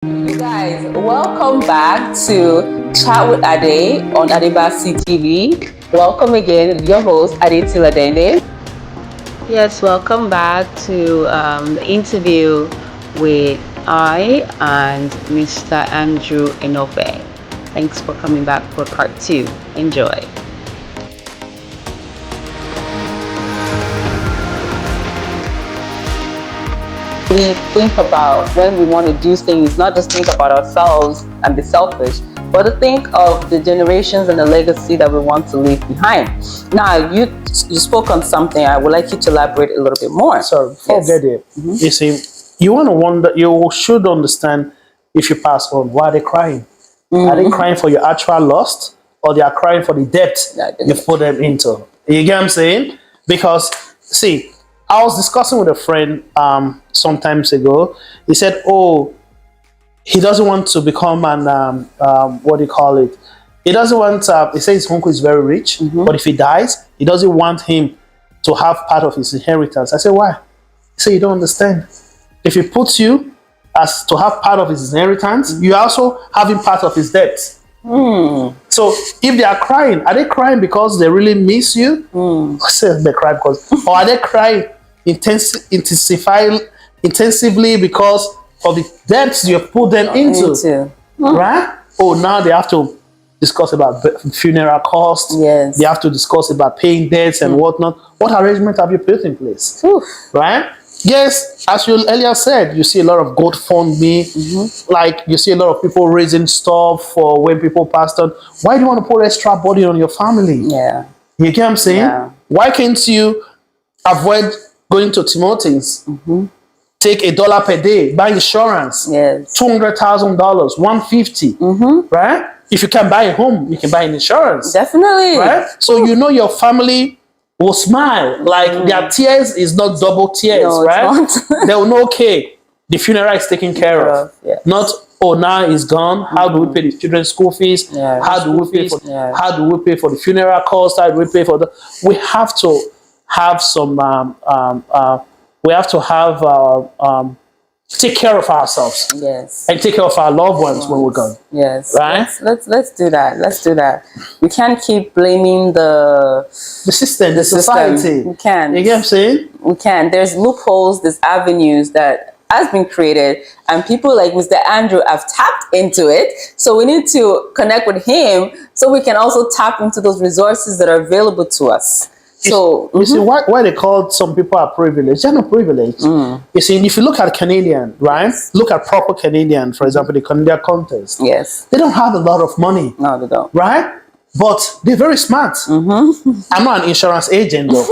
You guys, welcome back to Chat with Ade on Adebasi TV. Welcome again, your host Ade LADEINDE. Yes, welcome back to the interview with I and Mr. Andrew Enofe. Thanks for coming back for part 2. Enjoy. We think about when we want to do things, not just think about ourselves and be selfish, but to think of the generations and the legacy that we want to leave behind. Now, you spoke on something. I would like you to elaborate a little bit more. So forget it. You see, you want to wonder. You should understand if you pass on. Why are they crying? Are they crying for your actual loss, or they are crying for the debt you put them into? You get what I'm saying? Because see, I was discussing with a friend some times ago. He said, "Oh, he doesn't want to become an what do you call it? He doesn't want. He says his uncle is very rich, but if he dies, he doesn't want him to have part of his inheritance." I said, "Why?" He said, "You don't understand. If he puts you as to have part of his inheritance, you also having part of his debt." So if they are crying, are they crying because they really miss you? I said they cry because, or are they crying intensively because of the debts you have put them into? Right? Oh, now they have to discuss about funeral costs. Yes. They have to discuss about paying debts and whatnot. What arrangement have you put in place? Right? Yes, as you earlier said, you see a lot of GoFundMe, like you see a lot of people raising stuff for when people passed on. Why do you want to put extra burden on your family? Yeah. You get what I'm saying? Yeah. Why can't you avoid going to Timothy's? Take $1 per day, buy insurance. Yes. $200,000, $150. Right? If you can buy a home, you can buy an insurance. Definitely. Right? So you know your family will smile. Like their tears is not double tears, No, right? it's not. They'll know, okay, the funeral is taken care of. Yes. Not, oh, now it's gone. How do we pay the children's school fees? Yeah, How do we pay for yeah. how do we pay for the funeral costs? How do we pay for the we have to have some we have to have take care of ourselves. Yes. And take care of our loved ones when we're gone. Yes. Right? Let's do that. Let's do that. We can't keep blaming the system, the society. We can't. You get what I'm saying? We can. There's loopholes, there's avenues that has been created, and people like Mr. Andrew have tapped into it. So we need to connect with him so we can also tap into those resources that are available to us. So you see why they call some people are privileged. They're not privileged. You see, if you look at Canadian, right? Look at proper Canadian, for example, the Canadian contest. Yes. They don't have a lot of money. No, they don't. Right? But they're very smart. I'm not an insurance agent though.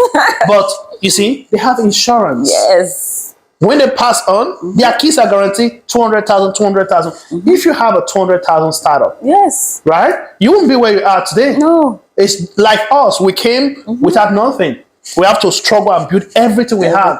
But you see, they have insurance. Yes. When they pass on, their kids are guaranteed 200,000, 200,000. If you have a 200,000 startup, yes, right? You won't be where you are today. No. It's like us. We came without nothing. We have to struggle and build everything we have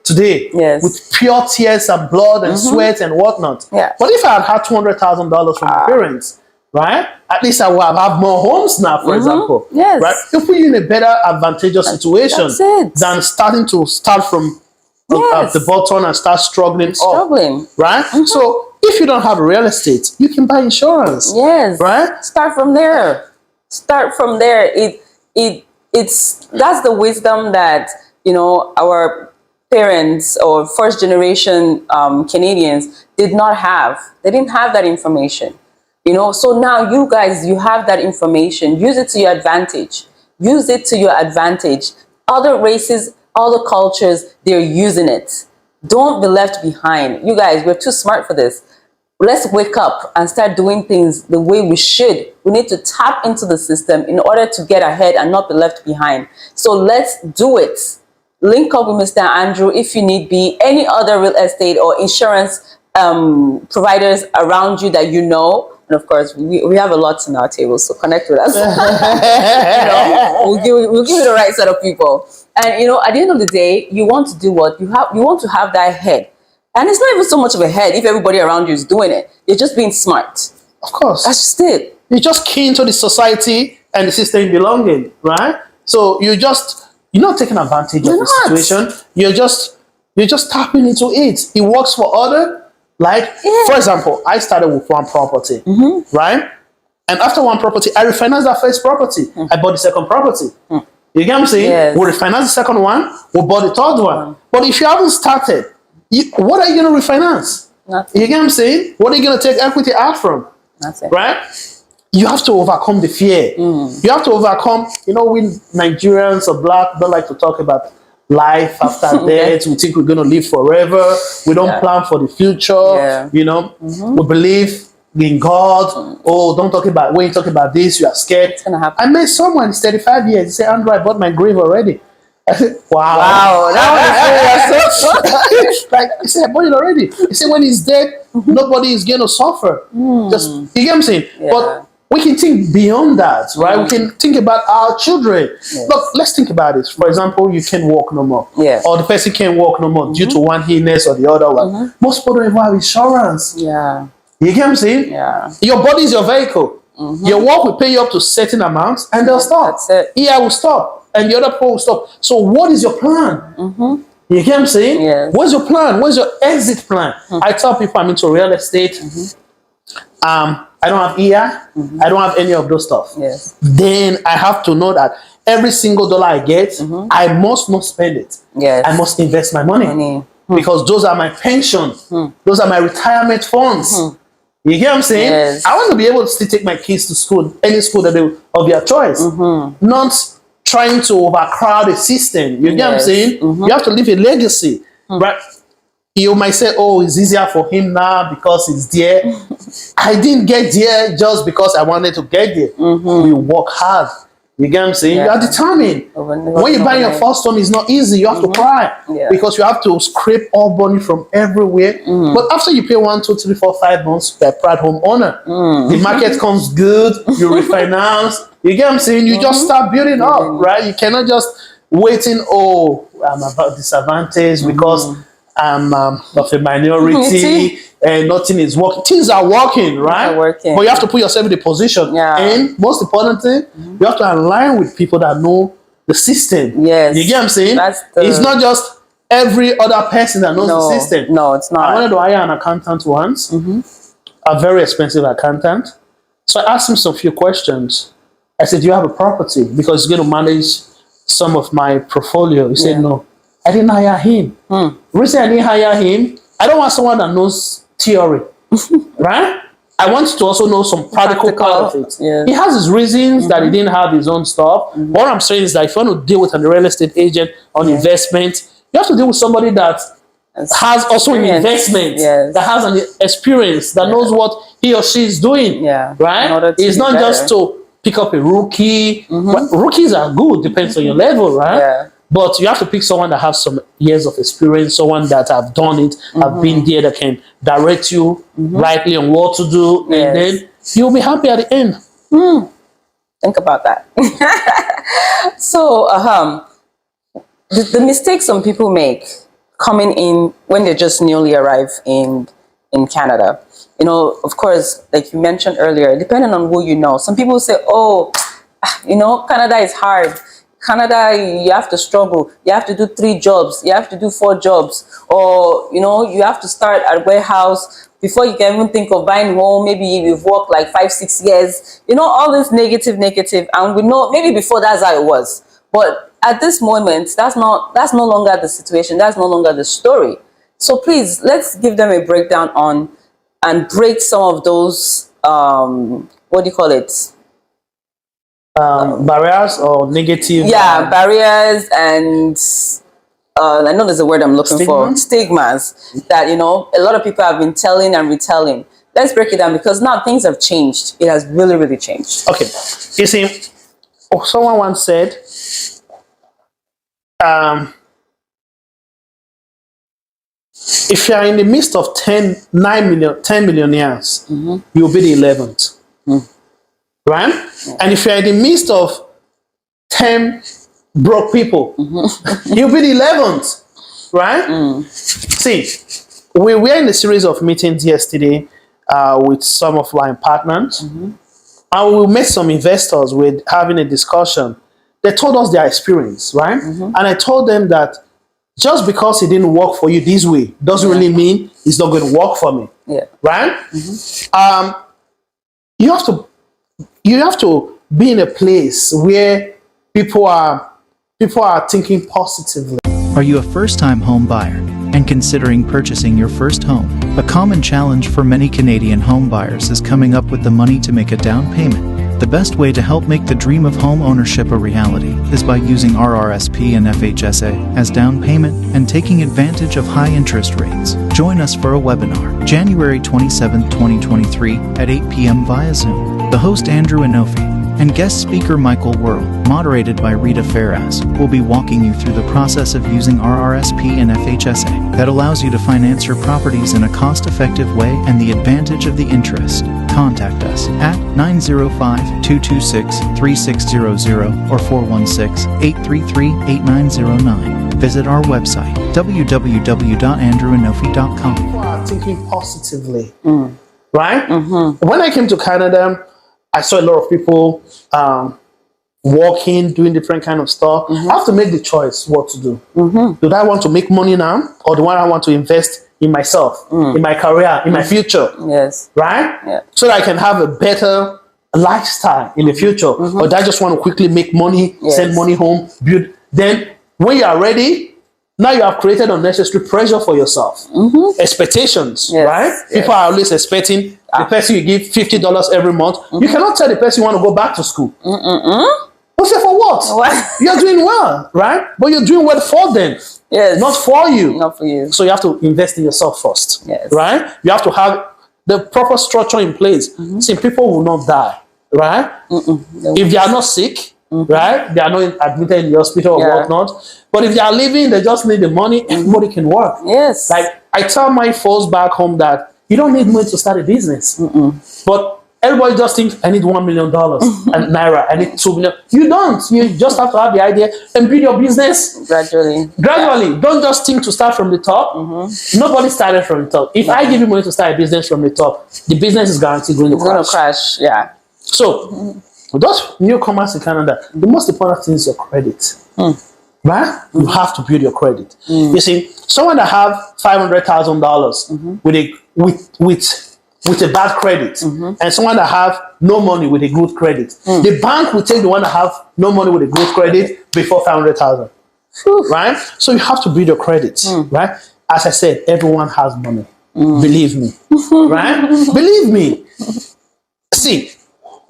today. Yes. With pure tears and blood and sweat and whatnot. Yeah. But if I had had $200,000 from my parents, right? At least I will have more homes now, for example. Yes. Right? It'll put you in a better advantageous situation than start from the bottom and start struggling. Right? So if you don't have real estate, you can buy insurance. Yes. Right? Start from there. Start from there. It's that's the wisdom that, you know, our parents or first generation Canadians did not have. They didn't have that information. You know, so now you guys, you have that information. Use it to your advantage. Use it to your advantage. Other races, other cultures, they're using it. Don't be left behind. You guys, we're too smart for this. Let's wake up and start doing things the way we should. We need to tap into the system in order to get ahead and not be left behind. So let's do it. Link up with Mr. Andrew if you need be. Any other real estate or insurance providers around you that you know. And of course, we have a lot in our table, so connect with us. You know, we'll give you the right set of people. And you know, at the end of the day, you want to do what you have. You want to have that head, and it's not even so much of a head if everybody around you is doing it. You're just being smart. Of course, that's just it. You're just keen to the society and the system belonging, right? So you're not taking advantage of the situation. You're just tapping into it. It works for other. Like, for example, I started with one property, right? And after one property, I refinanced that first property. I bought the second property. You get what I'm saying? Yes. We refinance the second one, we bought the third one. But if you haven't started, what are you going to refinance? Nothing. You get what I'm saying? What are you going to take equity out from? That's it. Right? You have to overcome the fear. You have to overcome, you know, we Nigerians or Black don't like to talk about life after death. We think we're going to live forever. We don't plan for the future. You know, we believe in God. Oh, don't talk about, when you talk about this, you are scared. It's going to happen. I met someone, he's 35 years. He said, Andrew, I bought my grave already. I said, wow. Wow, that was like, he said, I bought it already. He said, when he's dead, nobody is going to suffer. Just, you get what I'm saying? But we can think beyond that, right? We can think about our children. Look, let's think about it. For example, you can't walk no more. Or the person can't walk no more due to one illness or the other one. Most people don't even have insurance. You get what I'm saying? Your body is your vehicle. Your work will pay you up to certain amounts and they'll stop. That's it. Yeah, will stop. And the other people will stop. So what is your plan? You get what I'm saying? What's your plan? What's your exit plan? I tell people I'm into real estate. I don't have EI. I don't have any of those stuff. Then I have to know that every single dollar I get, I must not spend it. I must invest my money. Because those are my pension. Those are my retirement funds. You get what I'm saying? I want to be able to still take my kids to school, any school that they of their choice. Not trying to overcrowd the system. You get what I'm saying? You have to leave a legacy. Right? You might say, oh, it's easier for him now because he's there. I didn't get there just because I wanted to get there. You work hard. You get what I'm saying? You are determined. When you buy your first home, it's not easy. You have to cry because you have to scrape all money from everywhere. But after you pay 1, 2, 3, 4, 5 months, you're a proud homeowner. The market comes good. You refinance. You get what I'm saying? You just start building up, right? You cannot just waiting. Oh, I'm about disadvantage because I'm of a minority and nothing is working. Things are working, right? But you have to put yourself in the position. And most important thing, you have to align with people that know the system. You get what I'm saying? It's not just every other person that knows the system. No, it's not. I wanted to hire an accountant once, a very expensive accountant. So I asked him some few questions. I said, do you have a property? Because he's going to manage some of my portfolio. He said, no. I didn't hire him. The reason I didn't hire him, I don't want someone that knows theory, right? I want to also know some practical part of it. He has his reasons that he didn't have his own stuff. What I'm saying is that if you want to deal with a real estate agent on investment, you have to deal with somebody that has also an investment, that has an experience, that knows what he or she is doing, right? It's not just to pick up a rookie. Rookies are good, depends on your level, right? But you have to pick someone that has some years of experience, someone that have done it, have been there, that can direct you rightly on what to do, and then you'll be happy at the end. Think about that. So, the mistakes some people make coming in when they just newly arrive in Canada. You know, of course, like you mentioned earlier, depending on who you know, some people say, oh, you know, Canada is hard. Canada, you have to struggle. You have to do 3 jobs. You have to do 4 jobs. Or, you know, you have to start at a warehouse before you can even think of buying home. Maybe you've worked like 5, 6 years. You know, all this negative. And we know maybe before that's how it was. But at this moment, that's no longer the situation. That's no longer the story. So please, let's give them a breakdown on and break some of those, what do you call it? Barriers or negative barriers and I know there's a word I'm looking for, stigmas that, you know, a lot of people have been telling and retelling. Let's break it down because now things have changed. It has really, really changed. Okay, you see, someone once said if you are in the midst of 10 millionaires, you'll be the 11th. Right? And if you're in the midst of 10 broke people, you'll be the 11th. Right? See, we were in a series of meetings yesterday with some of my partners. And we met some investors with having a discussion. They told us their experience, right? And I told them that just because it didn't work for you this way doesn't really mean it's not going to work for me. Yeah. Right? You have to be in a place where people are thinking positively. Are you a first-time home buyer and considering purchasing your first home? A common challenge for many Canadian home buyers is coming up with the money to make a down payment. The best way to help make the dream of home ownership a reality is by using RRSP and FHSA as down payment and taking advantage of high interest rates. Join us for a webinar, January 27, 2023 at 8 p.m. via Zoom. The host Andrew Enofe and guest speaker Michael Worrell, moderated by Rita Ferraz, will be walking you through the process of using RRSP and FHSA that allows you to finance your properties in a cost-effective way and the advantage of the interest. Contact us at 905-226-3600 or 416-833-8909. Visit our website, www.andrewenofe.com. People are thinking positively, right? When I came to Canada, I saw a lot of people walking, doing different kind of stuff. I have to make the choice what to do. Do I want to make money now, or do I want to invest in myself, in my career, in my future? Yes. Right? Yeah. So that I can have a better lifestyle in the future. Or do I just want to quickly make money, send money home, build? Then when you are ready, now you have created unnecessary pressure for yourself. Expectations, right? People are always expecting the person you give $50 every month. You cannot tell the person you want to go back to school. Who say for what? You're doing well, right? But you're doing well for them. Yes. Not for you. Not for you. So you have to invest in yourself first. Yes. Right? You have to have the proper structure in place. See, people will not die, right? If they are not sick, right? They are not admitted in the hospital or whatnot. But if they are living, they just need the money, everybody can work. Yes. Like I tell my folks back home that you don't need money to start a business. But everybody just thinks, I need $1 million and naira, I need 2 million. You don't. You just have to have the idea and build your business gradually. Don't just think to start from the top. Nobody started from the top. If I give you money to start a business from the top, the business is guaranteed going to crash. Yeah. So those newcomers in Canada, the most important thing is your credit. Right? You have to build your credit. You see, someone that have $500,000 with a bad credit, and someone that have no money with a good credit, the bank will take the one that have no money with a good credit before 500,000. Right? So you have to build your credit. Right? As I said, everyone has money. Believe me. Right? Believe me. See,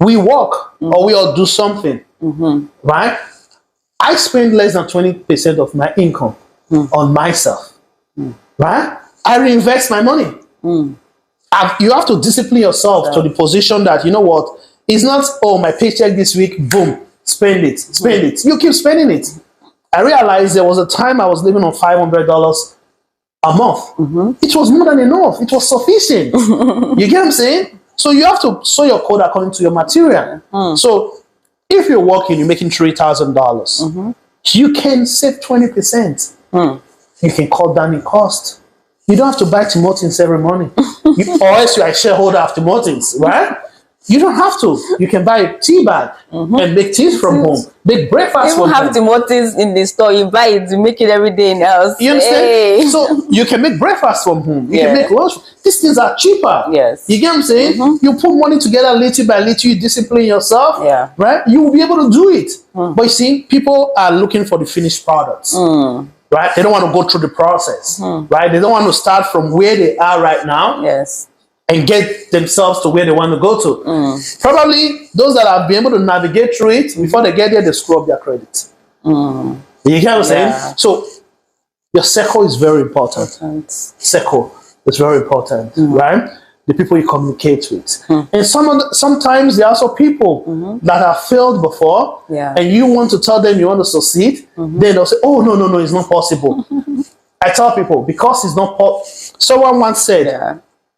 we work or we all do something. Right? I spend less than 20% of my income on myself. Right? I reinvest my money. You have to discipline yourself to the position that, you know what, it's not, oh, my paycheck this week, boom, spend it. You keep spending it. I realized there was a time I was living on $500 a month. It was more than enough. It was sufficient. You get what I'm saying? So you have to sow your code according to your material. So if you're working, you're making $3,000, you can save 20%. You can cut down in cost. You don't have to buy Timotins every morning. Or else you're a shareholder of Timotins, right? You don't have to. You can buy a tea bag and make tea from home. Make breakfast from home. You have Timotins in the store. You buy it, you make it every day in the house. You understand? So you can make breakfast from home. You can make lunch. These things are cheaper. Yes. You get what I'm saying? You put money together little by little. You discipline yourself. Yeah. Right? You will be able to do it. But you see, people are looking for the finished products. Right? They don't want to go through the process. Right? They don't want to start from where they are right now. Yes. And get themselves to where they want to go to. Probably those that have been able to navigate through it, before they get there, they screw up their credit. You get what I'm saying? So your circle is very important. Circle is very important, right? The people you communicate with. And sometimes there are also people that have failed before, and you want to tell them you want to succeed, then they'll say, oh, no, it's not possible. I tell people, because it's not possible. Someone once said,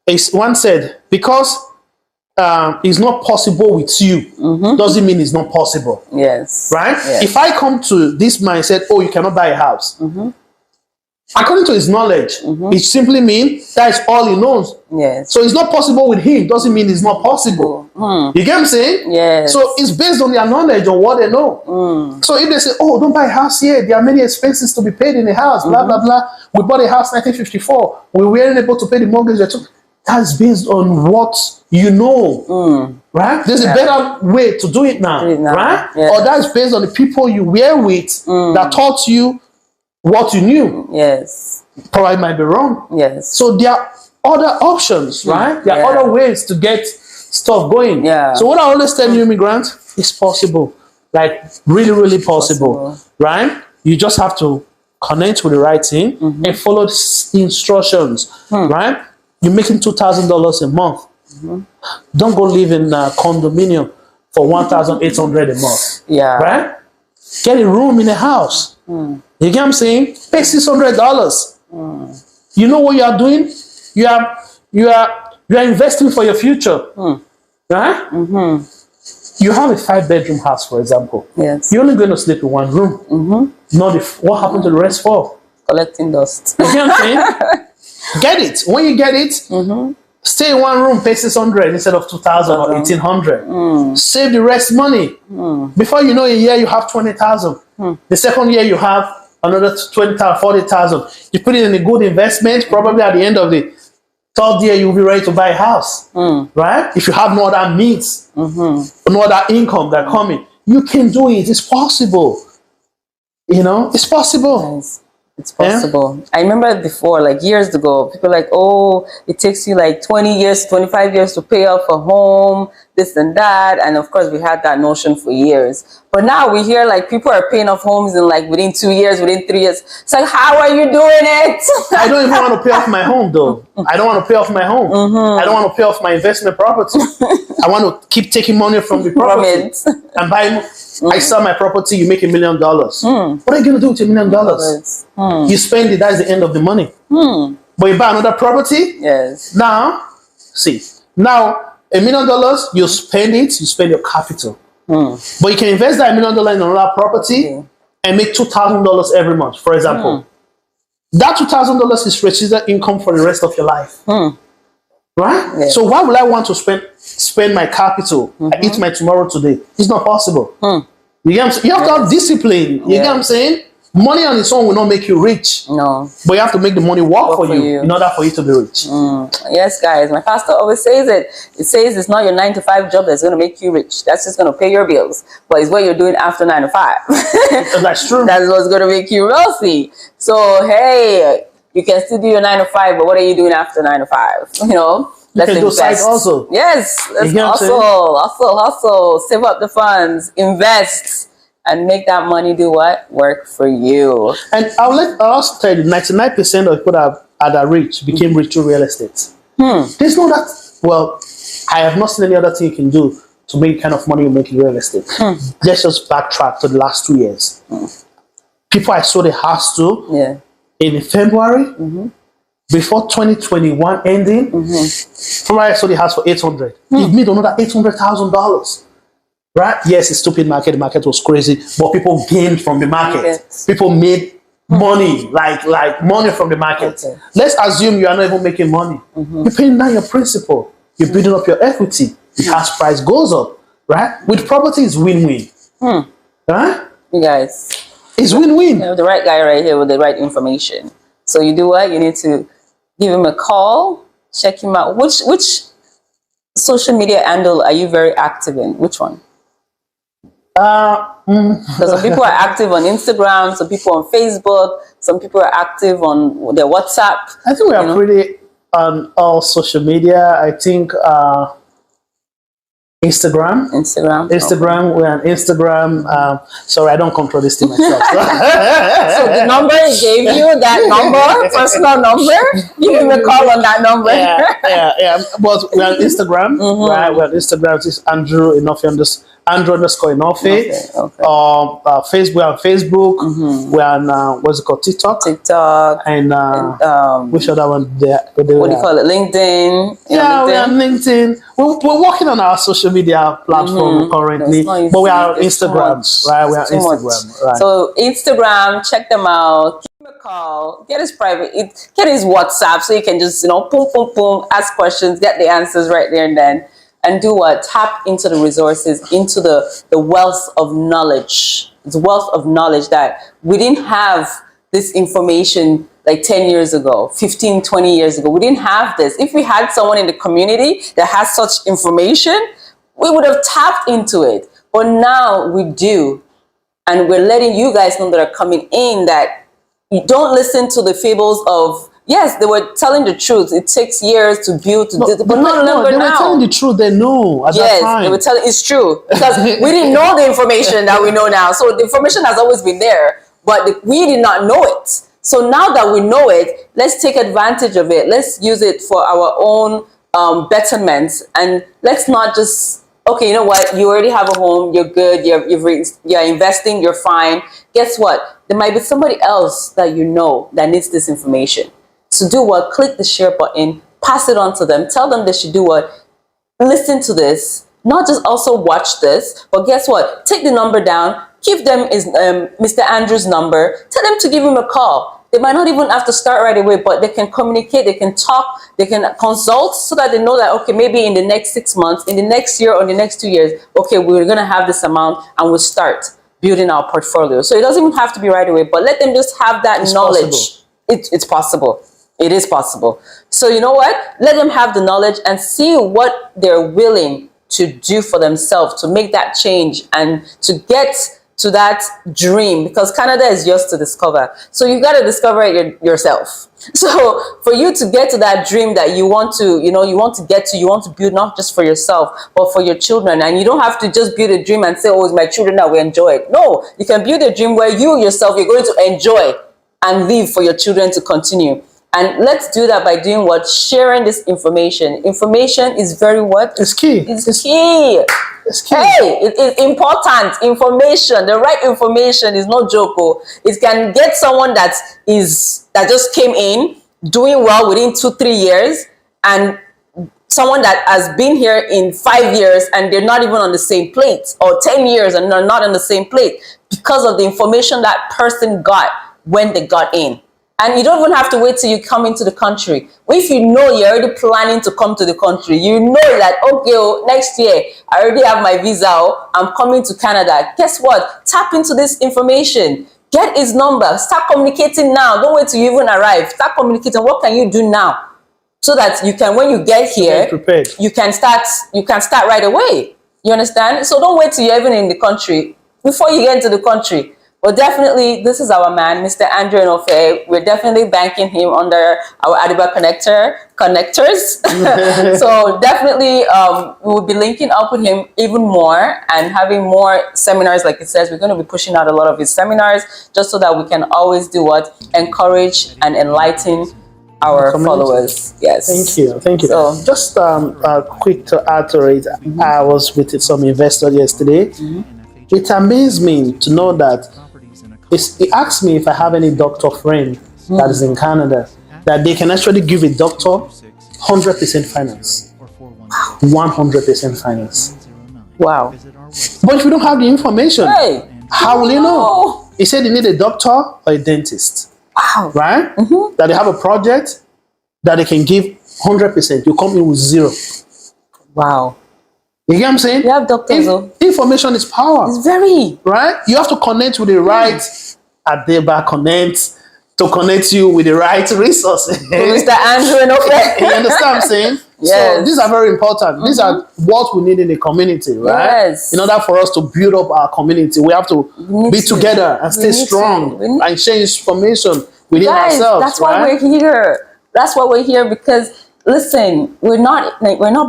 because it's not possible with you, doesn't mean it's not possible. Yes. Right? Yes. If I come to this mindset, oh, you cannot buy a house. According to his knowledge, it simply means that is all he knows. Yes. So it's not possible with him. Doesn't mean it's not possible. You get what I'm saying? Yes. So it's based on their knowledge or what they know. So if they say, "Oh, don't buy a house here. There are many expenses to be paid in the house." Blah blah blah. We bought a house 1954. We weren't able to pay the mortgage. That's based on what you know, right? There's a better way to do it now, right? Yes. Or that's based on the people you were with that taught you what you knew. Yes. Probably might be wrong. Yes. So there are other options, right? There are other ways to get stuff going. Yeah. So what I always tell you, immigrant, is possible. Like really, really possible, right? You just have to connect with the right team and follow the instructions, right? You're making $2,000 a month. Don't go live in a condominium for $1,800 a month. Yeah. Right? Get a room in a house. You get what I'm saying? Pay $600. You know what you are doing? You are investing for your future. Right? You have a 5-bedroom house, for example. Yes. You're only going to sleep in one room. Not if what happened to the rest 4? Collecting dust. You get what I'm saying? Get it. When you get it, stay in one room, pay $600 instead of $2,000 or $1,800. Save the rest money. Before you know, a year you have $20,000. The second year you have another $20,000, $40,000. You put it in a good investment. Probably at the end of the third year you'll be ready to buy a house, right? If you have no other needs, no other income that coming, you can do it. It's possible. You know, it's possible. Nice. It's possible. I remember before, like years ago, people were like, "Oh, it takes you like 20 years, 25 years to pay off a home, this and that." And of course, we had that notion for years. But now we hear like people are paying off homes in like within 2 years, within 3 years. It's like, how are you doing it? I don't even want to pay off my home, though. I don't want to pay off my home. I don't want to pay off my investment property. I want to keep taking money from the property and buying. I sell my property, you make $1 million. What are you going to do with $1 million? You spend it, that's the end of the money. But you buy another property? Yes. Now, see, now $1 million, you spend it, you spend your capital. But you can invest that $1 million in another property and make $2,000 every month, for example. That $2,000 is registered income for the rest of your life. Right? Yes. So why would I want to spend my capital? I eat my tomorrow today. It's not possible. You get what I'm saying? You have to have discipline. You get what I'm saying? Money on its own will not make you rich. No. But you have to make the money work for you in order for you to be rich. Yes, guys. My pastor always says it. It says it's not your 9-to-5 job that's going to make you rich. That's just going to pay your bills. But it's what you're doing after 9 to 5. That's true. That's what's going to make you wealthy. So, hey, you can still do your 9 to 5, but what are you doing after 9 to 5? You know, let's invest. Side also. Yes, let's hustle, save up the funds, invest, and make that money do what? Work for you. And I'll also tell you, 99% of people that are rich became rich through real estate. There's no that. Well, I have not seen any other thing you can do to make the kind of money you make in real estate. Let's just backtrack to the last 2 years. People I sold a house to. In February, before 2021 ending, probably I sold the house for $800. It made another $800,000. Right? Yes, it's stupid market. The market was crazy, but people gained from the market. People made money, like money from the market. Let's assume you are not even making money. You're paying down your principal. You're building up your equity. The house price goes up. Right? With property, it's win-win. Right? You guys. It's win-win. You have the right guy right here with the right information. So you do what? You need to give him a call, check him out. Which social media handle are you very active in? Which one? Because some people are active on Instagram, some people on Facebook, some people are active on their WhatsApp. I think we are pretty on all social media. I think Instagram. Okay. We're on Instagram. Sorry, I don't control this thing myself. So the number he gave you, that number, personal number, give him a call on that number. Yeah. But we're on Instagram, right? We're on Instagram. It's Andrew Enofe _Enofe. Facebook. We're on Facebook. We're on what's it called? TikTok. And which other one? What do you call it? LinkedIn. Yeah, we're on LinkedIn. We're working on our social media platform currently, but we are on Instagram, right? We're on Instagram, right? So Instagram, check them out. Give them a call, get his private, get his WhatsApp, so you can just, boom, boom, boom, ask questions, get the answers right there and then, and do what? Tap into the resources, into the wealth of knowledge. It's wealth of knowledge that we didn't have this information like 10 years ago, 15, 20 years ago. We didn't have this. If we had someone in the community that has such information, we would have tapped into it. But now we do. And we're letting you guys know that are coming in that you don't listen to the fables of, yes, they were telling the truth. It takes years to build, but not longer they now. were telling the truth. They knew at that time. They were telling, it's true. Because we didn't know the information that we know now. So the information has always been there, but we did not know it. So now that we know it, let's take advantage of it. Let's use it for our own betterment. And let's not just, okay, you know what? You already have a home. You're good. You're investing. You're fine. Guess what? There might be somebody else that you know that needs this information. So do what? Click the share button. Pass it on to them. Tell them they should do what? Listen to this. Not just also watch this, but guess what? Take the number down. Give them Mr. Andrew's number. Tell them to give him a call. They might not even have to start right away, but they can communicate, they can talk, they can consult so that they know that, okay, maybe in the next 6 months, in the next year or the next 2 years, okay, we're going to have this amount and we'll start building our portfolio. So it doesn't even have to be right away, but let them just have that knowledge. It's possible. It is possible. So you know what? Let them have the knowledge and see what they're willing to do for themselves to make that change and to get to that dream, because Canada is yours to discover. So you got to discover it yourself. So for you to get to that dream that you want to, you want to build not just for yourself, but for your children. And you don't have to just build a dream and say, oh, it's my children that will enjoy it. No, you can build a dream where you yourself, you're going to enjoy and live for your children to continue. And let's do that by doing what? Sharing this information. Information is very what? It's key. It's key. It's key. Hey, it is important. Information, the right information is no joke. It can get someone that just came in, doing well within 2-3 years, and someone that has been here in 5 years and they're not even on the same plate, or 10 years and they're not on the same plate because of the information that person got when they got in. And you don't even have to wait till you come into the country. If you know you're already planning to come to the country, you know that, okay, next year, I already have my visa, I'm coming to Canada. Guess what? Tap into this information. Get his number. Start communicating now. Don't wait till you even arrive. Start communicating. What can you do now? So that you can, when you get here, you can start right away. You understand? So don't wait till you're even in the country. Before you get into the country, but definitely, this is our man, Mr. Andrew Enofe. We're definitely banking him under our Adiba connectors. So definitely, we will be linking up with him even more and having more seminars. Like it says, we're going to be pushing out a lot of his seminars just so that we can always do what? Encourage and enlighten our followers. Yes. Thank you. So, just quick to add to it, I was with some investor yesterday. It amazed me to know that he asked me if I have any doctor friend that is in Canada that they can actually give a doctor 100% finance. 100% finance. Wow. But if you don't have the information, hey, how will you know? He said you need a doctor or a dentist. Wow. Right? That they have a project that they can give 100%. You come in with 0. Wow. You get what I'm saying? You have doctors, information is power. It's very. Right? You have to connect with the right ADEBA connect to connect you with the right resources. Mr. Andrew Enofe. You understand what I'm saying? Yes. So these are very important. These are what we need in the community, right? Yes. In order for us to build up our community, we have to be together and stay strong and share information within ourselves. That's why we're here. That's why we're here, because listen, we're not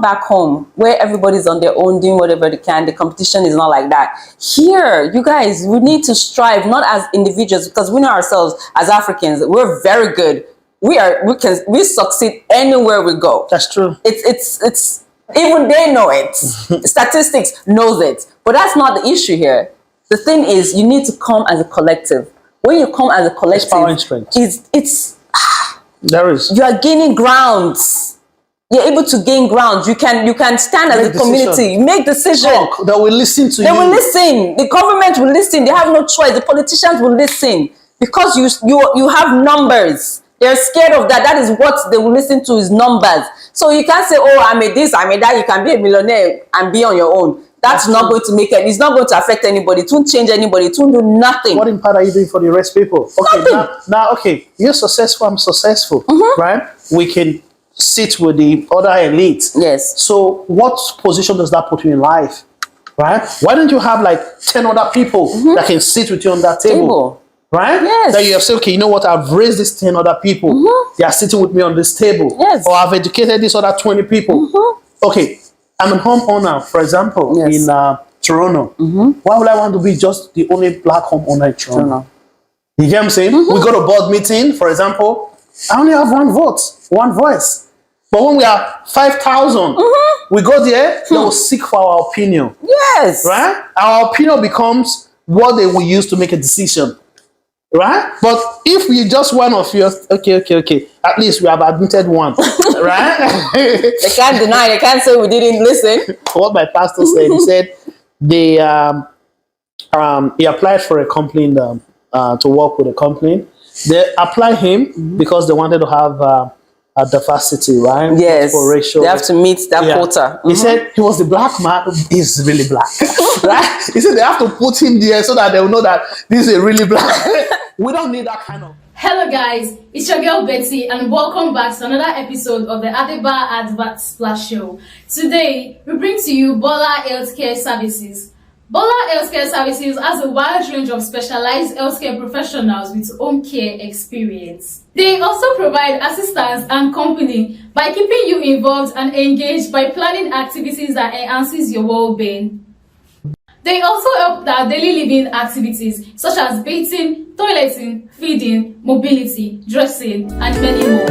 back home where everybody's on their own doing whatever they can. The competition is not like that. Here, you guys, we need to strive, not as individuals, because we know ourselves as Africans, we're very good. We succeed anywhere we go. That's true. It's even they know it. Statistics knows it. But that's not the issue here. The thing is, you need to come as a collective. When you come as a collective, it's power and strength. There is. You are gaining grounds. You're able to gain ground. You can stand as a community, make decisions. They will listen to you. They will listen. The government will listen. They have no choice. The politicians will listen. because you have numbers. They're scared of that. That is what they will listen to, is numbers. So you can't say, oh, I made this, I made that. You can be a millionaire and be on your own. That's not going to make it. It's not going to affect anybody. It won't change anybody. It won't do nothing. What impact are you doing for the rest people? Okay, now, okay, you're successful, I'm successful, right? We can sit with the other elite. Yes. So what position does that put you in life, right? Why don't you have like 10 other people that can sit with you on that table? Right? Yes. That you have said, okay, you know what? I've raised these 10 other people. They are sitting with me on this table. Yes. Or I've educated these other 20 people. Okay, I'm a homeowner, for example, in Toronto. Why would I want to be just the only black homeowner in Toronto? You get what I'm saying? We go to board meeting, for example. I only have one vote, one voice. But when we are 5,000, we go there, they will seek for our opinion. Yes. Right? Our opinion becomes what they will use to make a decision. Right? But if we just one of you, okay, at least we have admitted one. Right? They can't deny, they can't say we didn't listen. What my pastor said, he said he applied for a company to work with a company. They applied him because they wanted to have a diversity, right? Yes. For racial. They have to meet that quota. He said he was the black man. He's really black. Right? He said they have to put him there so that they will know that this is a really black. We don't need that kind of. Hello guys, it's your girl Betty and welcome back to another episode of the ADE Advert Splash Show. Today, we bring to you Bola Healthcare Services. Bola Healthcare Services has a wide range of specialized healthcare professionals with home care experience. They also provide assistance and company by keeping you involved and engaged by planning activities that enhances your well-being. They also help with our daily living activities such as bathing, toileting, feeding, mobility, dressing, and many more.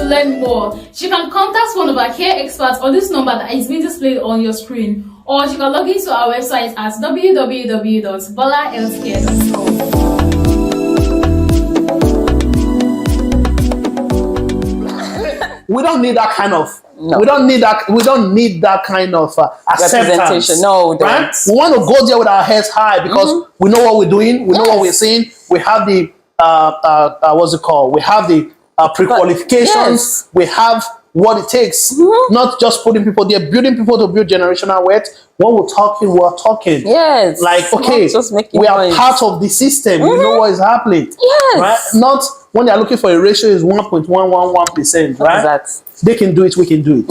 Learn more, you can contact one of our care experts on this number that is being displayed on your screen, or you can log into our website at www.bolahealthcare.com. We don't need that kind of. No. We don't need that kind of acceptance. No, we don't. Right? We want to go there with our heads high because we know what we're doing. We know what we're saying. We have the what's it called? We have the pre-qualifications. We have what it takes. Not just putting people there, building people to build generational wealth. When we're talking. Yes. Like, okay, we are part of the system. You know what is happening. Yes. Right? Not when they're looking for a ratio is 1.111%, right? That. They can do it, we can do it.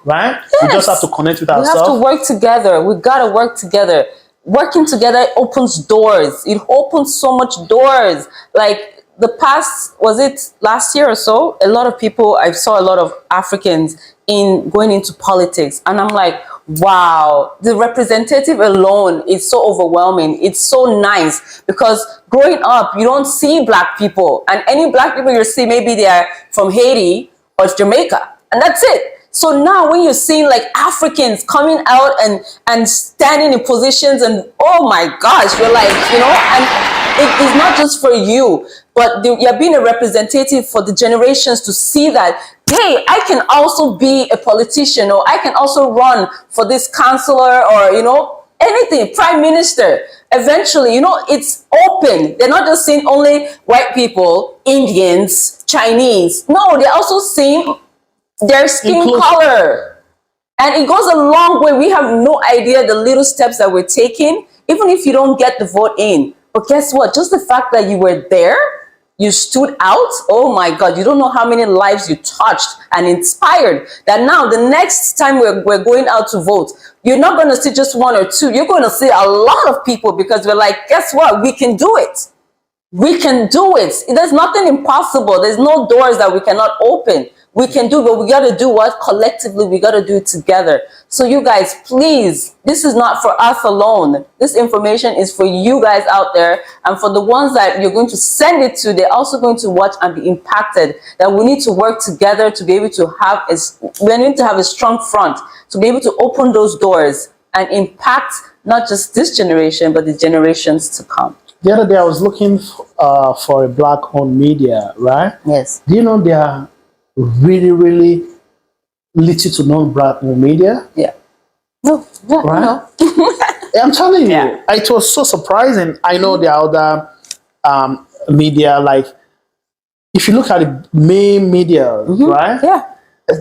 Right? Yes. We just have to connect with ourselves. We have to work together. We gotta work together. Working together opens doors. It opens so much doors. Like the past, was it last year or so? A lot of people, I saw a lot of Africans going into politics, and I'm like, wow, the representative alone is so overwhelming. It's so nice because growing up, you don't see black people, and any black people you see, maybe they're from Haiti or Jamaica, and that's it. So now when you're seeing like Africans coming out and standing in positions, and oh my gosh, you're like, you know, and it's not just for you, but you're being a representative for the generations to see that, hey, I can also be a politician, or I can also run for this councillor, or, you know, anything, prime minister. Eventually, you know, it's open. They're not just seeing only white people, Indians, Chinese. No, they're also seeing their skin color. And it goes a long way. We have no idea the little steps that we're taking, even if you don't get the vote in. But guess what? Just the fact that you were there, you stood out, oh my God, you don't know how many lives you touched and inspired, that now the next time we're going out to vote, you're not going to see just one or two. You're going to see a lot of people, because we're like, guess what? We can do it. We can do it. There's nothing impossible. There's no doors that we cannot open. We can do, but we got to do what? Collectively, we got to do it together. So you guys, please, this is not for us alone. This information is for you guys out there, and for the ones that you're going to send it to, they're also going to watch and be impacted. That we need to work together to be able to have we need to have a strong front to be able to open those doors and impact not just this generation, but the generations to come. The other day I was looking for a black-owned media, right? Yes. Do you know they are really, really little to no media. Yeah. No. Yeah. Right? No. I'm telling you, Yeah. it was so surprising. I know there are other media, like if you look at the main media, right? Yeah.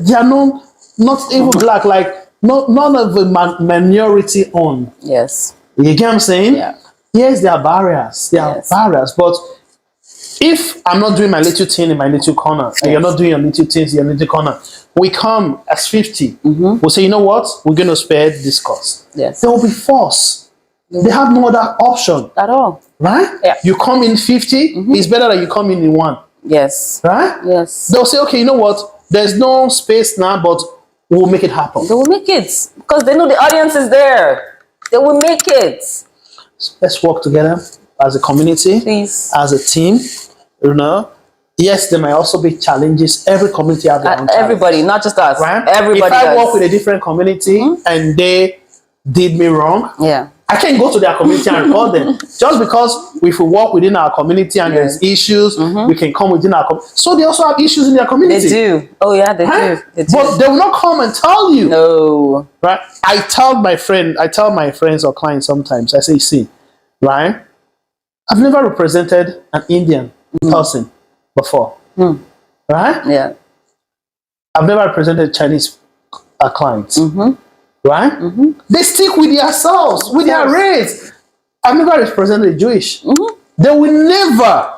They are not even black, like none of the minority owned. Yes. You get what I'm saying? Yeah. Yes, there are barriers. There Yes. are barriers, but if I'm not doing my little thing in my little corner, and you're not doing your little things in your little corner, we come as 50. We'll say, you know what? We're going to spare this cost. Yes. There will be force. They have no other option, At all. right? Yeah. You come in 50, it's better that you come in 1, Yes. right? Yes. They'll say, okay, you know what? There's no space now, but we'll make it happen. They will make it because they know the audience is there. They will make it. Let's work together as a community, Please. as a team. You know, yes, there might also be challenges. Every community have their own challenges. Everybody, not just us. Right? Everybody. If I does. work with a different community and they did me wrong, Yeah. I can't go to their community and report them. Just because if we work within our community and there's issues, we can come within our community. So they also have issues in their community. They do. Oh yeah, they Right? do. They do. But they will not come and tell you. No. Right? I tell my friends or clients sometimes, I say, see, right? I've never represented an Indian person before. Right? Yeah. I've never represented Chinese clients. Right? They stick with themselves, with their race. I've never represented a Jewish. They will never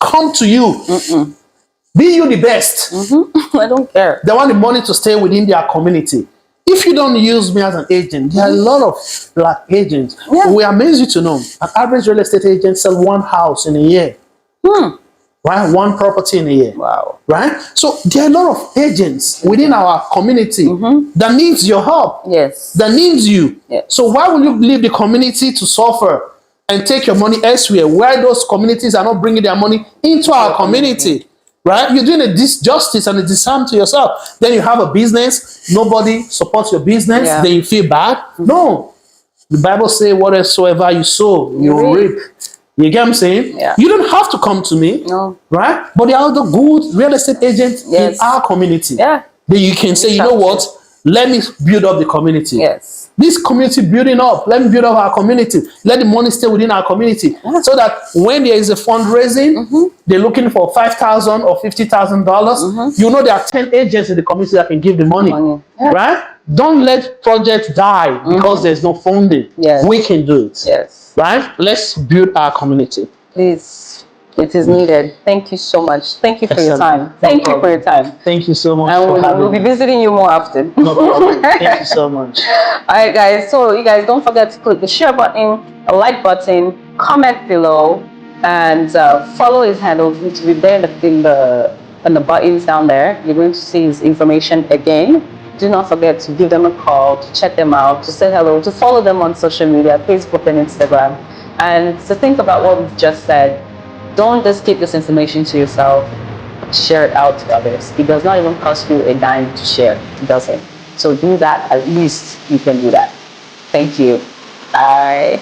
come to you. Be you the best. I don't care. They want the money to stay within their community. If you don't use me as an agent, there are a lot of black agents. Yeah. We amaze you to know an average real estate agent sells 1 house in a year. Right? 1 property in a year. Wow. Right? So there are a lot of agents within our community that needs your help. Yes. That needs you. Yeah. So why will you leave the community to suffer and take your money elsewhere where those communities are not bringing their money into our community? Right? You're doing a disjustice and a disharm to yourself. Then you have a business, nobody supports your business, Yeah. then you feel bad. No. The Bible says, whatsoever you sow, you will reap. You get what I'm saying? Yeah. You don't have to come to me. No. Right? But there are other good real estate agents in our community. Yeah. Then you can say, you know what? Let me build up the community. Yes. This community building up, let me build up our community. Let the money stay within our community. So that when there is a fundraising, they're looking for $5,000 or $50,000. You know there are 10 agents in the community that can give the money. Yeah. Right? Don't let projects die because there's no funding. Yes. We can do it. Yes. Right? Let's build our community. Please. It is needed. Thank you so much. Thank you for your Excellent. time. Thank you for your time. Thank you so much And for having we'll be me. visiting you more often. No problem. Thank you so much. All right, guys. So you guys don't forget to click the share button, the like button, comment below, and follow his handle. It will be there in the buttons down there. You're going to see his information again. Do not forget to give them a call, to check them out, to say hello, to follow them on social media, Facebook and Instagram, and to think about what we've just said. Don't just keep this information to yourself. Share it out to others. It does not even cost you a dime to share. It doesn't. So do that. At least you can do that. Thank you. Bye.